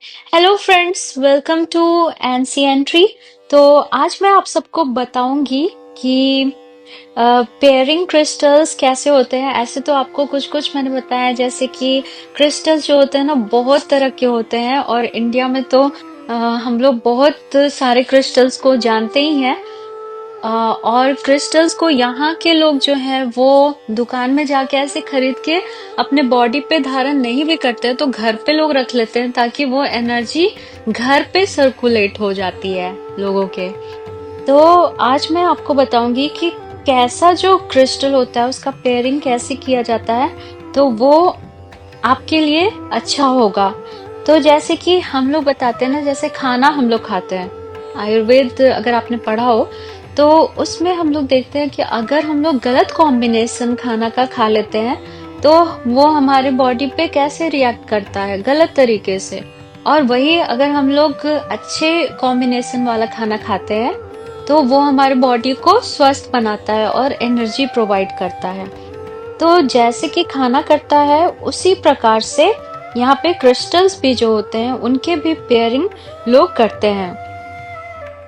Hello friends, welcome to NC entry. तो आज मैं आप सबको बताऊंगी कि पेयरिंग क्रिस्टल्स कैसे होते हैं। ऐसे तो आपको कुछ कुछ मैंने बताया, जैसे कि क्रिस्टल्स जो होते हैं ना, बहुत तरह के होते हैं और इंडिया में तो हम लोग बहुत सारे क्रिस्टल्स को जानते ही हैं। और क्रिस्टल्स को यहाँ के लोग जो है वो दुकान में जाके ऐसे खरीद के अपने बॉडी पे धारण नहीं भी करते, तो घर पे लोग रख लेते हैं ताकि वो एनर्जी घर पे सर्कुलेट हो जाती है लोगों के। तो आज मैं आपको बताऊंगी कि कैसा जो क्रिस्टल होता है उसका पेयरिंग कैसे किया जाता है, तो वो आपके लिए अच्छा होगा। तो जैसे कि हम लोग बताते हैं ना, जैसे खाना हम लोग खाते हैं, आयुर्वेद अगर आपने पढ़ा हो तो उसमें हम लोग देखते हैं कि अगर हम लोग गलत कॉम्बिनेशन खाना का खा लेते हैं तो वो हमारे बॉडी पे कैसे रिएक्ट करता है, गलत तरीके से। और वही अगर हम लोग अच्छे कॉम्बिनेशन वाला खाना खाते हैं तो वो हमारे बॉडी को स्वस्थ बनाता है और एनर्जी प्रोवाइड करता है। तो जैसे कि खाना करता है उसी प्रकार से यहाँ पे क्रिस्टल्स भी जो होते हैं उनके भी पेयरिंग लोग करते हैं।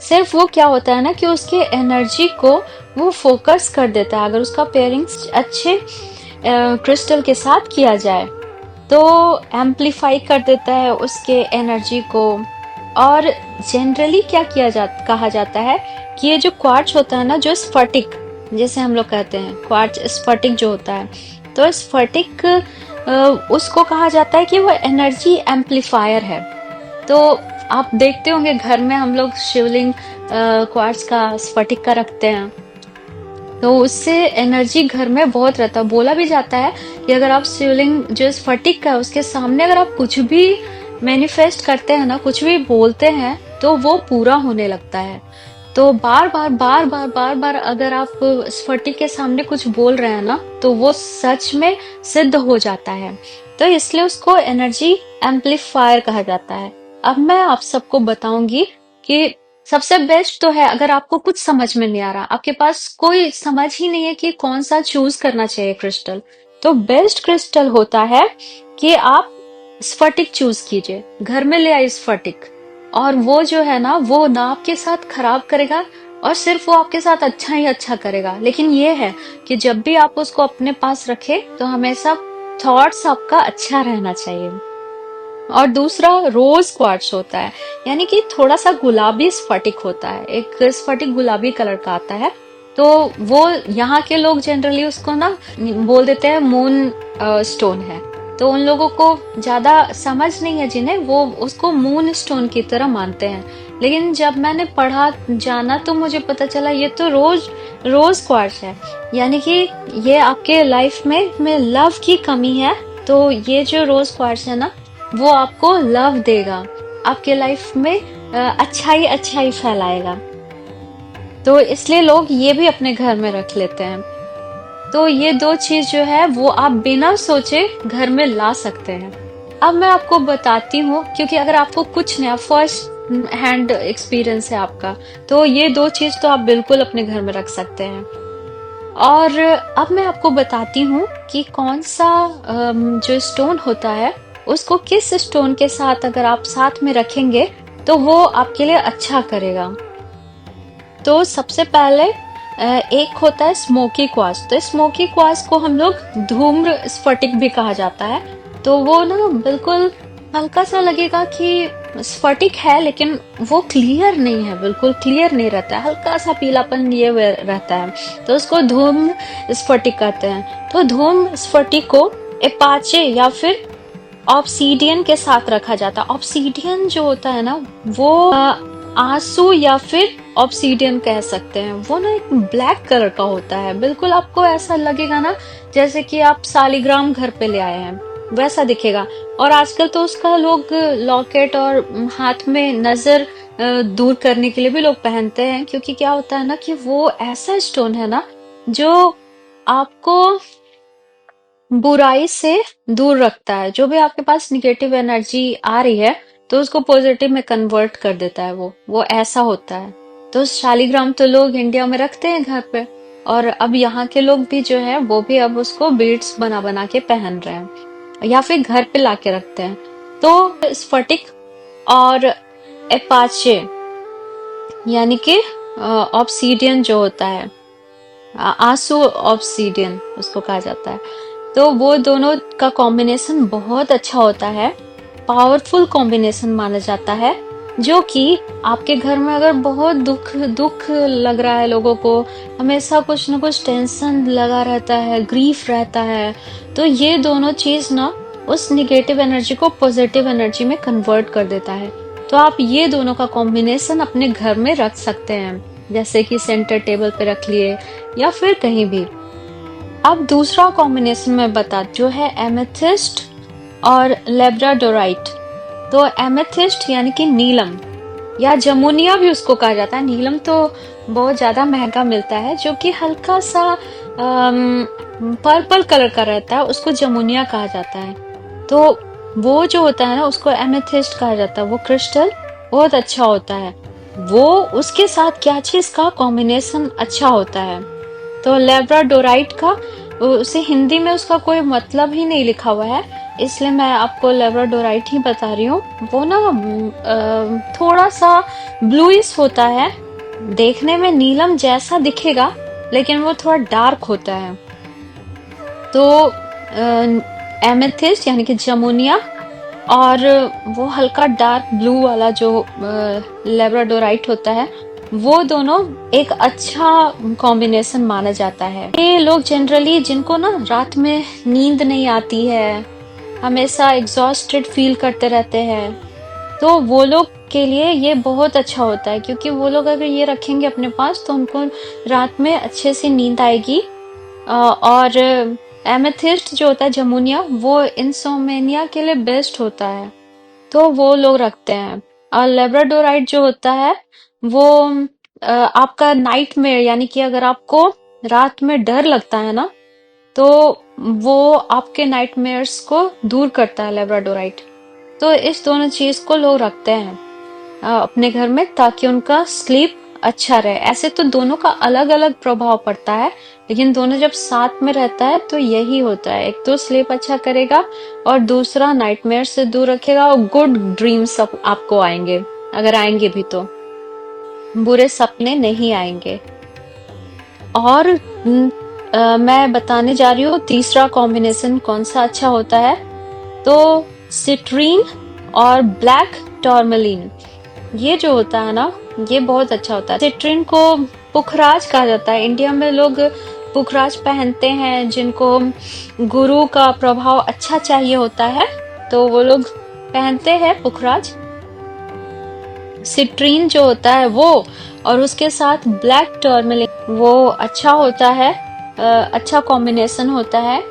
सिर्फ वो क्या होता है ना कि उसके एनर्जी को वो फोकस कर देता है। अगर उसका पेयरिंग अच्छे क्रिस्टल के साथ किया जाए तो एम्पलीफाई कर देता है उसके एनर्जी को। और जनरली क्या कहा जाता है कि ये जो क्वार्ट्ज होता है ना, जो स्फटिक जैसे हम लोग कहते हैं, क्वार्ट्ज स्फटिक जो होता है, तो स्फटिक उसको कहा जाता है कि वो एनर्जी एम्पलीफायर है। तो आप देखते होंगे घर में हम लोग शिवलिंग क्वार्ट्ज का, स्फटिक का रखते हैं, तो उससे एनर्जी घर में बहुत रहता है। बोला भी जाता है कि अगर आप शिवलिंग जो स्फटिक का है उसके सामने अगर आप कुछ भी मैनिफेस्ट करते हैं ना, कुछ भी बोलते हैं, तो वो पूरा होने लगता है। तो बार बार अगर आप स्फटिक के सामने कुछ बोल रहे हैं ना, तो वो सच में सिद्ध हो जाता है। तो इसलिए उसको एनर्जी एम्पलीफायर कहा जाता है। अब मैं आप सबको बताऊंगी कि सबसे बेस्ट तो है, अगर आपको कुछ समझ में नहीं आ रहा, आपके पास कोई समझ ही नहीं है कि कौन सा चूज करना चाहिए क्रिस्टल, तो बेस्ट क्रिस्टल होता है कि आप स्फटिक चूज कीजिए। घर में ले आइए स्फटिक, और वो जो है ना, वो ना आपके साथ खराब करेगा और सिर्फ वो आपके साथ अच्छा ही अच्छा करेगा। लेकिन ये है कि जब भी आप उसको अपने पास रखें तो हमेशा थॉट्स आपका अच्छा रहना चाहिए। और दूसरा रोज क्वार्ट्ज होता है, यानी कि थोड़ा सा गुलाबी स्फटिक होता है, एक स्फटिक गुलाबी कलर का आता है। तो वो यहाँ के लोग जनरली उसको ना बोल देते हैं मून स्टोन है। तो उन लोगों को ज्यादा समझ नहीं है, जिन्हें वो उसको मून स्टोन की तरह मानते हैं। लेकिन जब मैंने पढ़ा जाना तो मुझे पता चला ये तो रोज रोज क्वार्ट्ज है। यानी कि ये आपके लाइफ में लव की कमी है, तो ये जो रोज क्वार्ट्ज है ना, वो आपको लव देगा, आपके लाइफ में अच्छाई फैलाएगा। तो इसलिए लोग ये भी अपने घर में रख लेते हैं। तो ये दो चीज जो है वो आप बिना सोचे घर में ला सकते हैं। अब मैं आपको बताती हूँ, क्योंकि अगर आपको कुछ नया फर्स्ट हैंड एक्सपीरियंस है आपका, तो ये दो चीज तो आप बिल्कुल अपने घर में रख सकते हैं। और अब मैं आपको बताती हूँ कि कौन सा जो स्टोन होता है उसको किस स्टोन के साथ अगर आप साथ में रखेंगे तो वो आपके लिए अच्छा करेगा। तो सबसे पहले एक होता है स्मोकी क्वार्ट्ज। तो स्मोकी क्वार्ट्ज को हम लोग धूम्र स्फटिक भी कहा जाता है। तो वो ना बिल्कुल हल्का सा लगेगा कि स्फटिक है, लेकिन वो क्लियर नहीं है, बिल्कुल क्लियर नहीं रहता है, हल्का सा पीलापन ये रहता है, तो उसको धूम्र स्फटिक कहते हैं। तो धूम्र स्फटिक को एपाचे या फिर ऑब्सीडियन के साथ रखा जाता है। ऑब्सीडियन जो होता है ना, वो आंसू या फिर ऑब्सीडियन कह सकते हैं। वो ना एक ब्लैक कलर का होता है, बिल्कुल आपको ऐसा लगेगा ना जैसे कि आप सालिग्राम घर पे ले आए हैं, वैसा दिखेगा। और आजकल तो उसका लोग लॉकेट और हाथ में नजर दूर करने के लिए भी लोग पहनते हैं, क्योंकि क्या होता है ना कि वो ऐसा स्टोन है ना जो आपको बुराई से दूर रखता है। जो भी आपके पास निगेटिव एनर्जी आ रही है तो उसको पॉजिटिव में कन्वर्ट कर देता है। वो ऐसा होता है। तो शालीग्राम तो लोग इंडिया में रखते हैं घर पे, और अब यहाँ के लोग भी जो है वो भी अब उसको बीड्स बना बना के पहन रहे हैं या फिर घर पे लाके रखते हैं। तो स्फटिक और एपाचे यानी कि ऑब्सीडियन जो होता है, आंसू ऑब्सीडियन उसको कहा जाता है। तो वो दोनों का कॉम्बिनेशन बहुत अच्छा होता है, पावरफुल कॉम्बिनेशन माना जाता है, जो कि आपके घर में अगर बहुत दुख दुख लग रहा है, लोगों को हमेशा कुछ ना कुछ टेंशन लगा रहता है, ग्रीफ रहता है, तो ये दोनों चीज ना उस निगेटिव एनर्जी को पॉजिटिव एनर्जी में कन्वर्ट कर देता है। तो आप ये दोनों का कॉम्बिनेशन अपने घर में रख सकते हैं, जैसे कि सेंटर टेबल पे रख लिए या फिर कहीं भी। अब दूसरा कॉम्बिनेशन मैं बता जो है एमेथिस्ट और लेब्राडोराइट। तो एमेथिस्ट यानी कि नीलम या जमुनिया भी उसको कहा जाता है। नीलम तो बहुत ज्यादा महंगा मिलता है, जो कि हल्का सा पर्पल कलर का रहता है, उसको जमुनिया कहा जाता है। तो वो जो होता है ना, उसको एमेथिस्ट कहा जाता है। वो क्रिस्टल बहुत अच्छा होता है। वो उसके साथ क्या चीज का कॉम्बिनेशन अच्छा होता है, तो लेब्राडोराइट का, उसे हिंदी में उसका कोई मतलब ही नहीं लिखा हुआ है, इसलिए मैं आपको लेब्राडोराइट ही बता रही हूँ। वो ना थोड़ा सा ब्लूइश होता है, देखने में नीलम जैसा दिखेगा, लेकिन वो थोड़ा डार्क होता है। तो एमेथिस्ट यानी कि जमुनिया और वो हल्का डार्क ब्लू वाला जो लेब्राडोराइट होता है, वो दोनों एक अच्छा कॉम्बिनेशन माना जाता है। ये लोग जनरली जिनको ना रात में नींद नहीं आती है, हमेशा एग्जॉस्टेड फील करते रहते हैं, तो वो लोग के लिए ये बहुत अच्छा होता है, क्योंकि वो लोग अगर ये रखेंगे अपने पास तो उनको रात में अच्छे से नींद आएगी। और एमेथिस्ट जो होता है जमुनिया, वो इंसोमेनिया के लिए बेस्ट होता है, तो वो लोग रखते हैं। और लेब्राडोराइट जो होता है वो आपका नाइट में, यानी कि अगर आपको रात में डर लगता है ना, तो वो आपके नाइटमेयर्स को दूर करता है लेब्राडोराइट। तो इस दोनों चीज को लोग रखते हैं अपने घर में, ताकि उनका स्लीप अच्छा रहे। ऐसे तो दोनों का अलग अलग प्रभाव पड़ता है, लेकिन दोनों जब साथ में रहता है तो यही होता है, एक तो स्लीप अच्छा करेगा और दूसरा नाइटमेयर से दूर रखेगा, और गुड ड्रीम्स आपको आएंगे, अगर आएंगे भी तो बुरे सपने नहीं आएंगे। और मैं बताने जा रही हूँ तीसरा कॉम्बिनेशन कौन सा अच्छा होता है। तो सिट्रीन और ब्लैक टॉर्मलिन, ये जो होता है ना, ये बहुत अच्छा होता है। सिट्रीन को पुखराज कहा जाता है। इंडिया में लोग पुखराज पहनते हैं, जिनको गुरु का प्रभाव अच्छा चाहिए होता है, तो वो लोग पहनते हैं पुखराज। सिट्रीन जो होता है वो, और उसके साथ ब्लैक टर्मरिक, वो अच्छा होता है, अच्छा कॉम्बिनेशन होता है,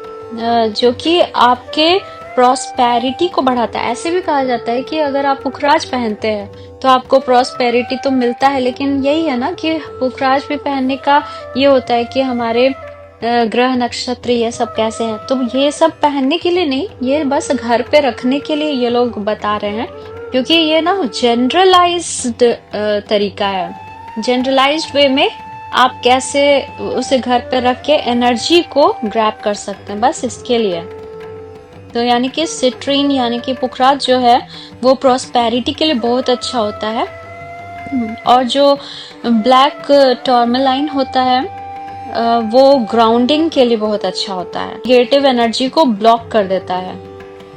जो कि आपके प्रॉस्पेरिटी को बढ़ाता है। ऐसे भी कहा जाता है कि अगर आप पुखराज पहनते हैं तो आपको प्रॉस्पेरिटी तो मिलता है, लेकिन यही है ना कि पुखराज भी पहनने का ये होता है कि हमारे ग्रह नक्षत्र ये सब कैसे हैं। तो ये सब पहनने के लिए नहीं, ये बस घर पे रखने के लिए ये लोग बता रहे हैं, क्योंकि ये ना जनरलाइज्ड तरीका है। जनरलाइज्ड वे में आप कैसे उसे घर पे रख के एनर्जी को ग्रैब कर सकते हैं, बस इसके लिए। तो यानी कि सिट्रीन यानी कि पुखराज जो है वो प्रॉस्पेरिटी के लिए बहुत अच्छा होता है। और जो ब्लैक टर्मलाइन होता है वो ग्राउंडिंग के लिए बहुत अच्छा होता है, नेगेटिव एनर्जी को ब्लॉक कर देता है।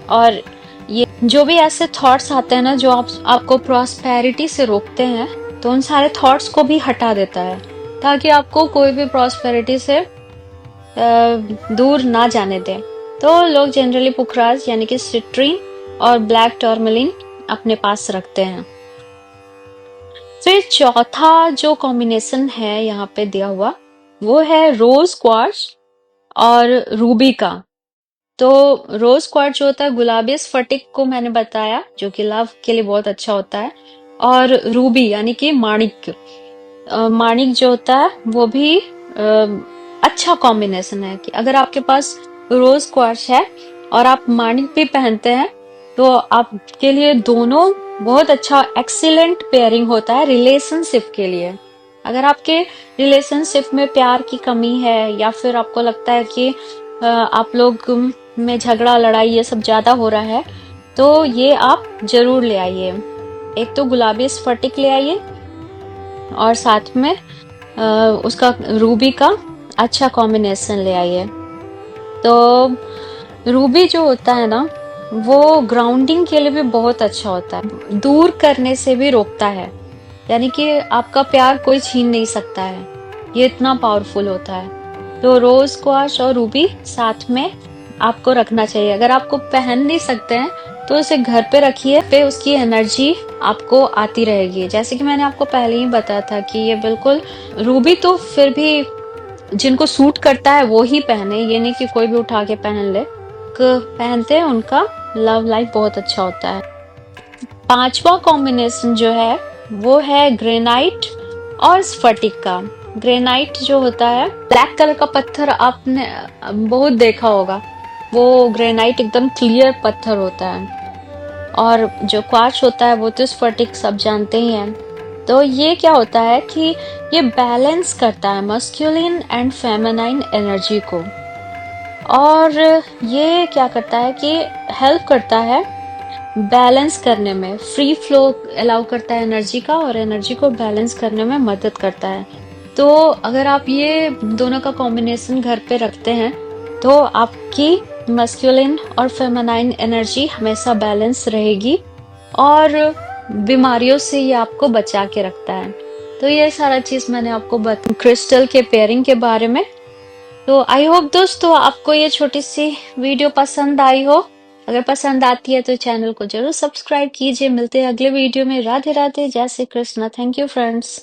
और ये जो भी ऐसे थॉट्स आते हैं ना जो आपको प्रॉस्पेरिटी से रोकते हैं, तो उन सारे थॉट्स को भी हटा देता है, ताकि आपको कोई भी प्रॉस्पेरिटी से दूर ना जाने दे। तो लोग जनरली पुखराज यानी कि सिट्रीन और ब्लैक टर्मलिन अपने पास रखते हैं। फिर चौथा जो कॉम्बिनेशन है यहाँ पे दिया हुआ, वो है रोज क्वार्ट्ज और रूबी का। तो रोज क्वार्ट्ज जो होता है, गुलाबी स्फटिक को मैंने बताया, जो कि लव के लिए बहुत अच्छा होता है। और रूबी यानी कि माणिक, माणिक जो होता है वो भी अच्छा कॉम्बिनेशन है। कि अगर आपके पास रोज क्वार्ट्ज है और आप माणिक भी पहनते हैं, तो आपके लिए दोनों बहुत अच्छा एक्सीलेंट पेयरिंग होता है रिलेशनशिप के लिए। अगर आपके रिलेशनशिप में प्यार की कमी है, या फिर आपको लगता है कि आप लोग में झगड़ा लड़ाई ये सब ज्यादा हो रहा है, तो ये आप जरूर ले आइए। एक तो गुलाबी स्फटिक ले आइए और साथ में उसका रूबी का अच्छा कॉम्बिनेशन ले आइए। तो रूबी जो होता है ना, वो ग्राउंडिंग के लिए भी बहुत अच्छा होता है, दूर करने से भी रोकता है, यानी कि आपका प्यार कोई छीन नहीं सकता है, ये इतना पावरफुल होता है। तो रोज क्वाश और रूबी साथ में आपको रखना चाहिए। अगर आपको पहन नहीं सकते हैं तो उसे घर पे रखिए, पे उसकी एनर्जी आपको आती रहेगी। जैसे कि मैंने आपको पहले ही बताया था कि ये बिल्कुल, रूबी तो फिर भी जिनको सूट करता है वो ही पहने, ये नहीं कि कोई भी उठा के पहन ले। पहनते हैं उनका लव लाइफ बहुत अच्छा होता है। पांचवा कॉम्बिनेशन जो है वो है ग्रेनाइट और स्फटिक का। ग्रेनाइट जो होता है, ब्लैक कलर का पत्थर आपने बहुत देखा होगा, वो ग्रेनाइट एकदम क्लियर पत्थर होता है। और जो क्वार्ट्ज होता है वो तो स्फटिक सब जानते ही हैं। तो ये क्या होता है कि ये बैलेंस करता है मस्कुलिन एंड फेमिनाइन एनर्जी को, और ये क्या करता है कि हेल्प करता है बैलेंस करने में, फ्री फ्लो अलाउ करता है एनर्जी का, और एनर्जी को बैलेंस करने में मदद करता है। तो अगर आप ये दोनों का कॉम्बिनेशन घर पे रखते हैं तो आपकी मस्कुलिन और फेमिनाइन एनर्जी हमेशा बैलेंस रहेगी, और बीमारियों से ये आपको बचा के रखता है। तो ये सारा चीज मैंने आपको बता क्रिस्टल के पेयरिंग के बारे में। तो आई होप दोस्तों आपको ये छोटी सी वीडियो पसंद आई हो। अगर पसंद आती है तो चैनल को जरूर सब्सक्राइब कीजिए। मिलते हैं अगले वीडियो में। राधे राधे, जय Shri Krishna. Thank you friends.